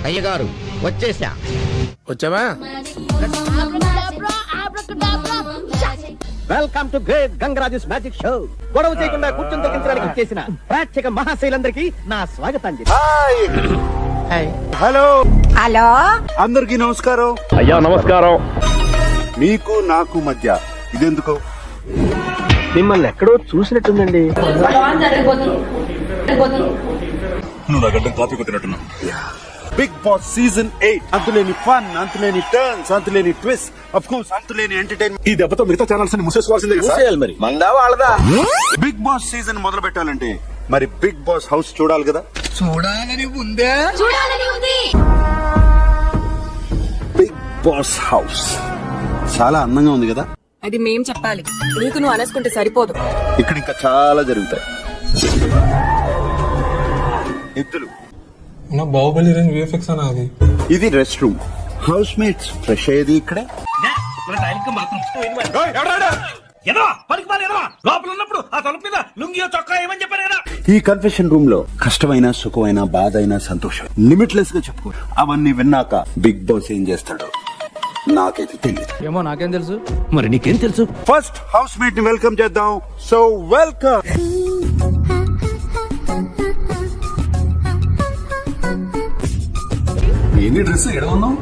అయ్యగారు వచ్చేసా. వచ్చావా? Welcome to great Gangaraju's magic show. గొడవ చేయకుండా కూర్చొని తగ్గించడానికి చేసిన ప్రేక్షక మహాశైలందరికీ నా స్వాగతాంజలి. హలో హలో, అందరికి నమస్కారం. అయ్యా నమస్కారం. మీకు నాకు మధ్య ఇదెందుకు? మిమ్మల్ని ఎక్కడో చూసినట్టుందండి. నువ్వు నా గడ్డ కాపీ కొట్టినట్టున్నావు. Bigg Boss season 8. అంతులేని ఫన్, అంతులేని టర్న్స్, అంతులేని ట్విస్ట్, ఆఫ్ కోర్స్ అంతులేని ఎంటర్టైన్మెంట్. ఈ దెబ్బతో మిగతా ఛానల్స్ ని మూసేసుకోవాల్సిందే కదా. మరి మందా వాళ్ళదా? బిగ్ బాస్ సీజన్ మొదలు పెట్టాలంటే మరి బిగ్ బాస్ హౌస్ చూడాలి కదా. చూడాలని ఉందా? బిగ్ బాస్ హౌస్ చాలా అందంగా ఉంది కదా. అది మేం చెప్పాలి, నీకు నువ్వు అనేసుకుంటే సరిపోదు. ఇక్కడ ఇంకా చాలా జరుగుతాయి. ఎద్దులు, బాహుబలి రేంజ్ విఎఫ్ఎక్స్ అన్న అది. ఇది rest room. House mates fresh అయ్యేది ఇక్కడే. ఈ కన్ఫెషన్ రూమ్ లో కష్టమైన, సుఖమైన, బాధ అయినా, సంతోషం లిమిట్లెస్ గా చెప్పుకో. అవన్నీ విన్నాక బిగ్ బాస్ ఏం చేస్తాడో నాకైతే తెలియదు. ఏమో నాకేం తెలుసు. మరి నీకేం తెలుసు? ఫస్ట్ హౌస్ మేట్ ని వెల్కమ్ చేద్దాం. So welcome. ఏంటి డ్రెస్ ఎడ ఉన్నావు?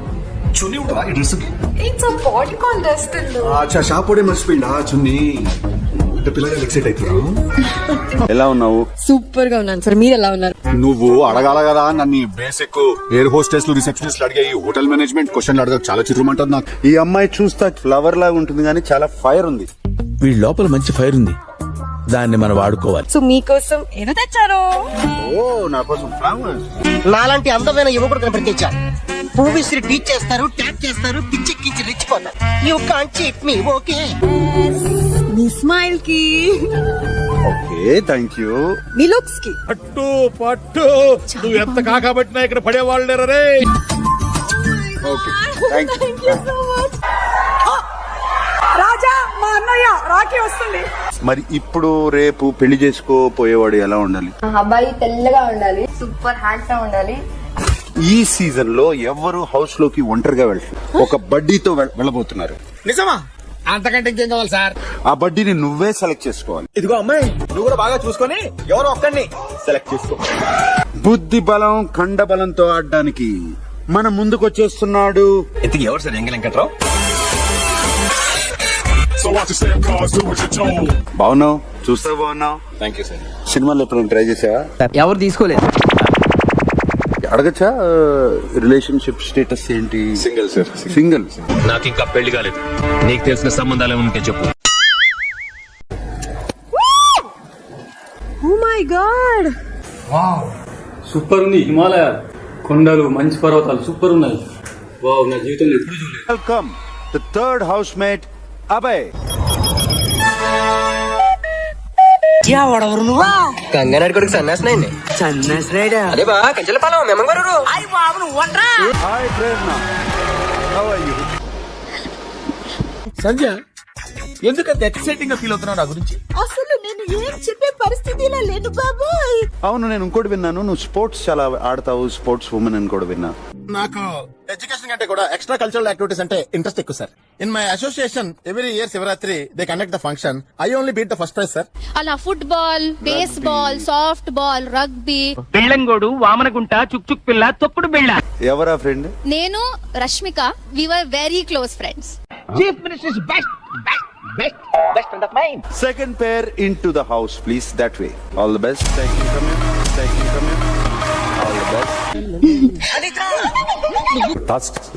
చున్నీ ఉంటుందా ఈ డ్రెస్ కి? It's a body contest. Shop కూడా మర్చిపోయిందా చున్నీ? అంటే పిల్లలు ఎక్సైట్ అవుతున్నారు. ఎలా ఉన్నావు? సూపర్ గా ఉన్నాను సార్, మీరు ఎలా ఉన్నారు? నువ్వు అడగాల కదా నన్ను. బేసిక్ ఎయిర్ హోస్టెస్ రిసెప్షనిస్ట్ అడిగాయి, హోటల్ మేనేజ్మెంట్ క్వశ్చన్లు అడగ. చాలా చిత్రం అంటుంది నాకు. ఈ అమ్మాయి చూస్తా ఫ్లవర్ లాగా ఉంటుంది కానీ చాలా ఫైర్ ఉంది. వీడి లోపల మంచి ఫైర్ ఉంది, దాన్ని మనం వాడుకోవాలి. సో మీకోసం ఏదో తెచ్చారు. ఓ, నా కోసం ఫ్లవర్స్. నాలాంటి అందమైన యువకుడు కనిపించారు. మూవీస్ టీచ్ చేస్తారు, ట్యాప్ చేస్తారు, పిచ్చెక్కించి రెచ్చిపోతారు. You can't cheat me, okay? మీ స్మైల్ కి, ఓకే, థ్యాంక్ యూ. మీ లుక్స్ కి. పట్టు పట్టు, నువ్వు ఎంత కాకబట్టినా ఇక్కడ పడేవాళ్ళు లేరా రే. Okay, thank you. Thank you so much. Raja, మా అన్నయ్య రాఖీ వస్తుంది. మరి ఇప్పుడు రేపు పెళ్లి చేసుకోపోయేవాడు ఎలా ఉండాలి? అబ్బాయి తెల్లగా ఉండాలి, సూపర్ హ్యాండ్సమ్ ఉండాలి. ఈ సీజన్ లో ఎవరు హౌస్ లోకి ఒంటరిగా వెళ్తారు? ఒక బడ్డీతో వెళ్ళబోతున్నారు. నిజమా? అంతకంటే ఇంకేం కావాలి సార్? ఆ బడ్డీని నువ్వే సెలెక్ట్ చేసుకోవాలి. ఇదిగో అమ్మాయి, నువ్వు కూడా బాగా చూసుకొని ఎవరో ఒక్కడిని సెలెక్ట్ చేసుకో. బుద్ధి బలం, కండ బలంతో ఆడడానికి మన ముందుకొచ్చేస్తున్నాడు. ఇంతకీ ఎవరు సార్? ఎంగ వెంకట్రావు. బాగున్నావు, చూస్తా బాగున్నావు. Thank you sir. సినిమాలో ఎప్పుడైనా ట్రై చేసావా? ఎవరు తీసుకోలేదు. అడగచ్చా? రిలేషన్షిప్ స్టేటస్ ఏంటి? Single sir. సింగిల్. నాకు ఇంకా పెళ్లి కాలేదు. నీకు తెలిసిన సంబంధాలు ఉంటే చెప్పు. ఓ మై గాడ్, సూపర్ ఉంది. హిమాలయ కొండలు, మంచి పర్వతాలు సూపర్ ఉన్నాయి. వావ్, నా జీవితంలో ఎప్పుడు చూడలేదు. Welcome the third house mate Abhay. ఎవడెవరు నువ్వా? గంగారెడ్డి కొడుకు సన్యాసినండి. సన్నాసిరాడా? అదే బా కంచెల పాలెం మెమంగారు. అయ్య బాబు, నువ్వు వంటరా? Hi Prerana, how are you? Sanjay, ఎందుకంత ఎక్సైటింగ్ గా ఫీల్ అవుతున్నావు నా గురించి? అసలు నేను ఏం చెప్పే పరిస్థితిలో లేను బాబాయ్. అవును, నేను ఇంకోటి విన్నాను, నువ్వు స్పోర్ట్స్ చాలా ఆడతావు, స్పోర్ట్స్ ఉమెన్ అని కూడా విన్నా. నాకు ఎడ్యుకేషన్ కంటే కూడా ఎక్స్ట్రా కల్చరల్ యాక్టివిటీస్ అంటే ఇంట్రెస్ట్ ఎక్కువ sir. In my association every year Shivaratri they conduct the function. I only beat the first prize sir. అలా football, baseball, soft ball, rugby. బిళ్ళంగోడు, వామనగుంట, చుక్ చుక్ పిల్ల, తొక్కుడు బిళ్ళ. ఎవరా ఫ్రెండ్? నేను Rashmika, we were very close friends. Chief minister best friend of mine. Second pair in to the house please, that way. All the best. Thank you. Come here, thank you. Come here. All the best.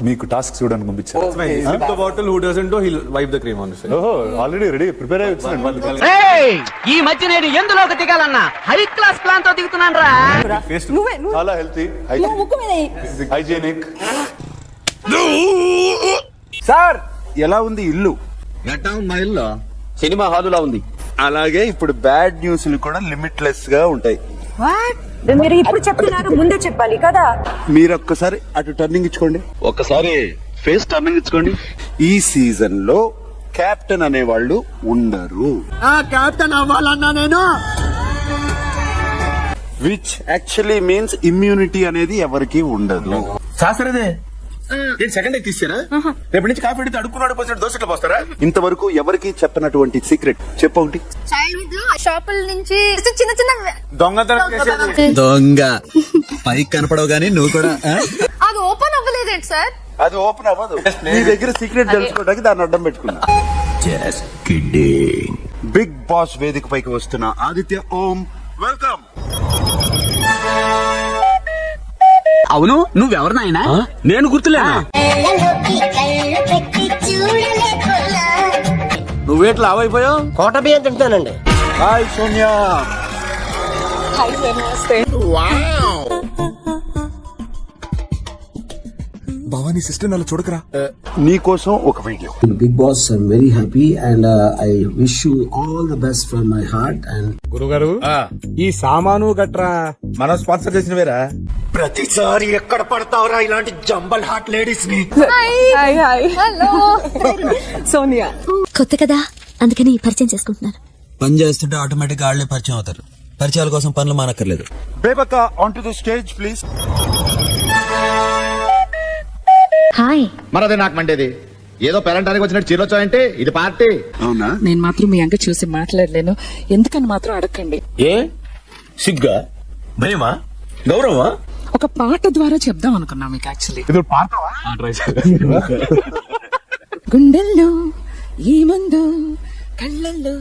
మీకు task చూడడానికి పంపించారు. Bottle who doesn't do hill wipe the cream on his face. ఓహో, already ready prepare అయ్యి వచ్చినాను. ఈ మధ్య నేను ఎందులోకి దిగాలన్నా హై క్లాస్ ప్లాన్ తో దిగుతున్నాను రా. చాలా హెల్తీ, హైజీనిక్. సార్, ఎలా ఉంది ఇల్లు? మా ఇల్లు సినిమా హాలులా ఉంది. అలాగే ఇప్పుడు బ్యాడ్ న్యూస్లు కూడా లిమిట్లెస్ గా ఉంటాయి. మీరు ఇప్పుడు చెప్తున్నారు, ముందే చెప్పాలి కదా. మీరు ఒక్కసారి అటు టర్నింగ్ ఇచ్చుకోండి. ఒక్కసారి ఫేస్ టర్నింగ్ ఇచ్చుకోండి. ఈ సీజన్ లో కెప్టెన్ అనేవాళ్ళు ఉండరు. కెప్టెన్ అవ్వాలన్నా నేను విచ్ యాక్చువల్లీ మీన్స్ ఇమ్యూనిటీ అనేది ఎవరికి ఉండదు. శాస్త్రదే సెకండ్ తీసారా రేపటి నుంచి కాఫీ అడిగితే అడుక్కున్నాడు పోసినట్టు దోశ ఇట్లా పోస్తారా? ఇంతవరకు ఎవరికి చెప్పనటువంటి సీక్రెట్ చెప్పండి. చైల్డ్హుడ్ లో షాపుల నుంచి చిన్న చిన్న దొంగతనం చేసేది. దొంగ పైకి కనపడవు గానీ నువ్వు కూడా అది ఓపెన్ అవ్వలేదేంటి సార్? అది ఓపెన్ అవ్వదు. నీ దగ్గర సీక్రెట్ తెలుసుకోవడానికి దాన్ని అడ్డం పెట్టుకున్నా. బిగ్ బాస్ వేదిక పైకి వస్తున్న ఆదిత్య ఓం, వెల్కమ్. అవును నువ్వెవరు నాయనా? నేను గుర్తులేనా? నువ్వేట్లు లావైపోయావు? కోట బియ్యం తింటానండి. హాయ్ సోనియా. భవానీ సిస్టర్ అలా చూడకరా. నీ కోసం ఒక video. Big Boss, I'm very happy and I wish you all the best from my heart and గురుగారు ఈ సామాను గట్రా మనం స్పాన్సర్ చేసిన వేరా? ప్రతిసారి ఎక్కడ పడతావురా ఇలాంటి జంబల్ హాట్ లేడీస్ ని? హలో సోనియా కొత్త కదా అందుకని పరిచయం చేసుకుంటున్నాను. పని చేస్తుంటే ఆటోమేటిక్ వాళ్ళే పరిచయం అవుతారు. పరిచయాల కోసం పనులు మానక్కర్లేదు. Bebakka on to the stage please. Hi. మరదే నాకు మండేది. ఏదో పేరంటానికి వచ్చినట్టు చీరొచ్చాయంటే ఇది పార్టీ. అవునా? నేను మాత్రం మీ అంక చూసి మాట్లాడలేను, ఎందుకని మాత్రం అడగండి. ఏ సిగ్గా భయమా గౌరవమా? ఒక పాట ద్వారా చెప్దాం అనుకున్నా మీకు. యాక్చువల్లీ ఇది పాడతావా? గుండెల్లో ఏముందో కళ్ళల్లో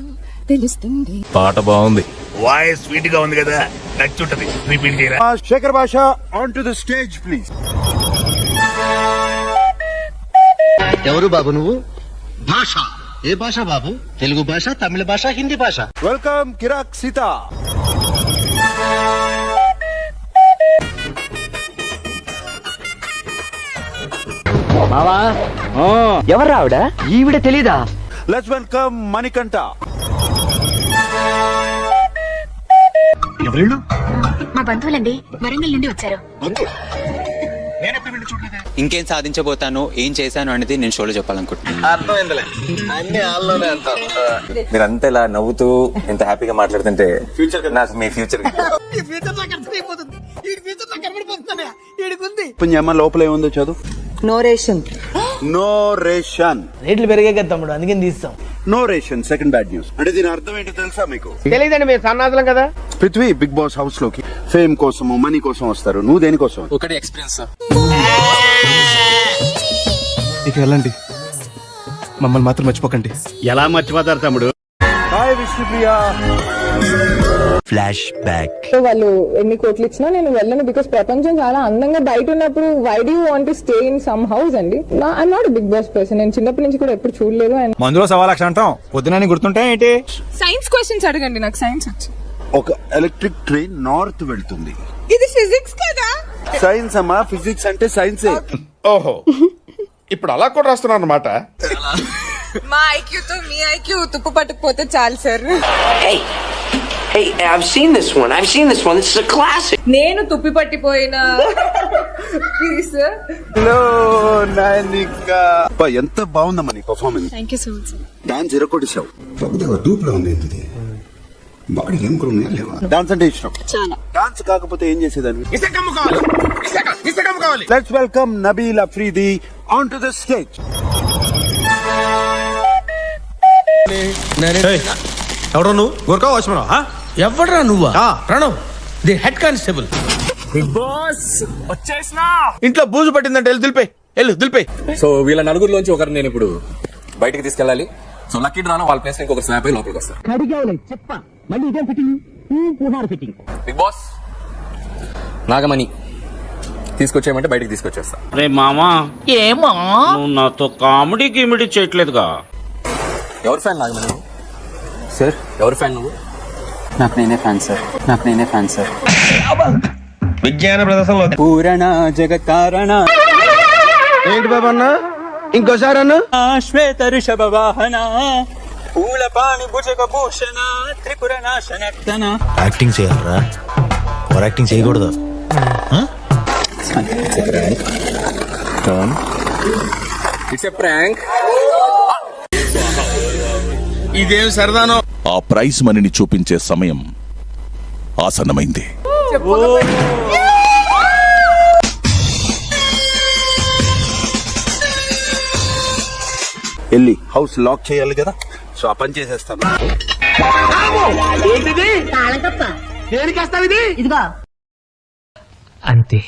తెలుస్తుంది. పాట బాగుంది. వాయిస్ స్వీట్ గా ఉంది కదా, నచ్చుంటది. రిపీట్ చేయరా? శేఖర్ భాష on to the stage please. ఎవరు బాబు నువ్వు? భాష ఏ భాష బాబు? తెలుగు భాష, తమిళ భాష, హిందీ భాష? వెల్కమ్ కిరాక్ సీత. ఎవరు రావిడ? ఈవిడ తెలీదా? Let's welcome Manikanta. మా బంధువులండి, వరంగల్ నుండి వచ్చారు. ఇంకేం సాధించబోతాను, ఏం చేశాను అనేది నేను షోలో చెప్పాలనుకుంటున్నాను. అర్థమైందిలే, అన్ని ఆల్లోనే అంటారు. మీరంతా ఇలా నవ్వుతూ ఎంత హ్యాపీగా మాట్లాడుతుంటే ఫ్యూచర్ నాకు మీ ఫ్యూచర్ అమ్మ లోపల ఏముందో చదువు. నోరేషన్. No ration. రేట్లు పెరిగే కదా తమ్ముడు, అందుకని తీస్తాం. No ration second bad news. అంటే దీని అర్థం ఏంటో తెలుసా మీకు? తెలీదండి, మేము సన్నాదులం కదా. పృథ్వీ బిగ్ బాస్ హౌస్ లోకి ఫేమ్ కోసము మనీ కోసం వస్తారు. నువ్వు దేనికోసం? ఒకటి ఎక్స్పీరియన్స్. ఇక వెళ్ళండి, మమ్మల్ని మాత్రం మర్చిపోకండి. ఎలా మర్చిపోతారు తమ్ముడు? హాయ్ విష్ణుప్రియ. Flash back. వాళ్ళు ఎన్ని కోట్లు ఇచ్చినా నేను వెళ్ళను, బికాస్ ప్రపంచం చాలా అందంగా బయట ఉన్నప్పుడు why do want to stay in some house అండి. I'm not Bigg Boss person. నేను చిన్నప్పటి నుంచి కూడా ఎప్పుడు చూడలేదు. మందులో 1,00,000 అంటాం, పొద్దునని గుర్తుంటాయి ఏంటి? సైన్స్ క్వశ్చన్స్ అడగండి, నాకు సైన్స్ వచ్చు. ఒక ఎలక్ట్రిక్ ట్రైన్ నార్త్ వెళ్తుంది. ఇది ఫిజిక్స్ కదా? సైన్స్ అమ్మా, ఫిజిక్స్ అంటే సైన్సే. ఓహో, ఇప్పుడు అలా కూడా రాస్తున్నారు అన్నమాట. మా ఐక్యూతో మీ ఐక్యూ తుప్పు పట్టుకుపోతే చాలు sir. Hey, I've seen this one. This is a classic. నేను తుప్పి పట్టిపోయిన పీస్. ఎంత బాగుందమ్మా నీ performance. Thank you so much. Dance ఇరకొట్టేశావు. డూప్లో ఉంది బాడీ ఏం కూడా ఉన్నాయా లేవా? డాన్స్ అంటే ఇష్టం చాలా. డాన్స్ కాకపోతే ఏం చేసేదాన్ని? ఇసకమ్ము కావాలి, ఇసకమ్ము కావాలి. Let's welcome Nabeel Afridi on to the stage. ఎవరు నువ్వు? గోర్ఖా వాచ్మన్? ఎవడ్రా నువ్వా? Pranav, the head constable. Bigg Boss వచ్చేసినా. ఇంట్లో బూజు పట్టిందంటే వెళ్ళు దులిపే. సో వీళ్ళ నలుగురిలోంచి ఒకరు నేను ఇప్పుడు బయటికి తీసుకెళ్ళాలి. సో లక్కీ డ్రాను వాళ్ళ ప్లేస్ ఇంకొక స్నాప్ అయి లోపలికి వస్తారు. బిగ్ బాస్ నాగమణి తీసుకొచ్చేయమంటే బయటికి తీసుకొచ్చేస్తా. రే మామా, ఏమా నువ్వు నాతో కామెడీ గిమిడీ చేయట్లేదుగా? ఎవరు ఫ్యాన్ నాగమణి? సార్ ఎవరు ఫ్యాన్ నువ్వు? నాకు నేనే ఫ్యాన్ సార్. విజ్ఞాన ప్రదర్శనలో పూరణ జగతారణ ఏంటి బాబా అన్న? ఇంకోసారి అన్న. శ్వేత ఋషభ వాహన పూల పాణి భుజగ భూషణ త్రిపుర నాశనర్తన. యాక్టింగ్ చేయాలరా, ఓవర్ యాక్టింగ్ చేయకూడదు. It's a prank. ఇదేం సరదానో. ఆ ప్రైజ్ మనీని చూపించే సమయం ఆసన్నమైంది. చెప్పుకోకపోయినా వెళ్ళి హౌస్ లాక్ చేయాలి కదా, సో ఆ పని చేసేస్తాను. ఇదిగో అంతే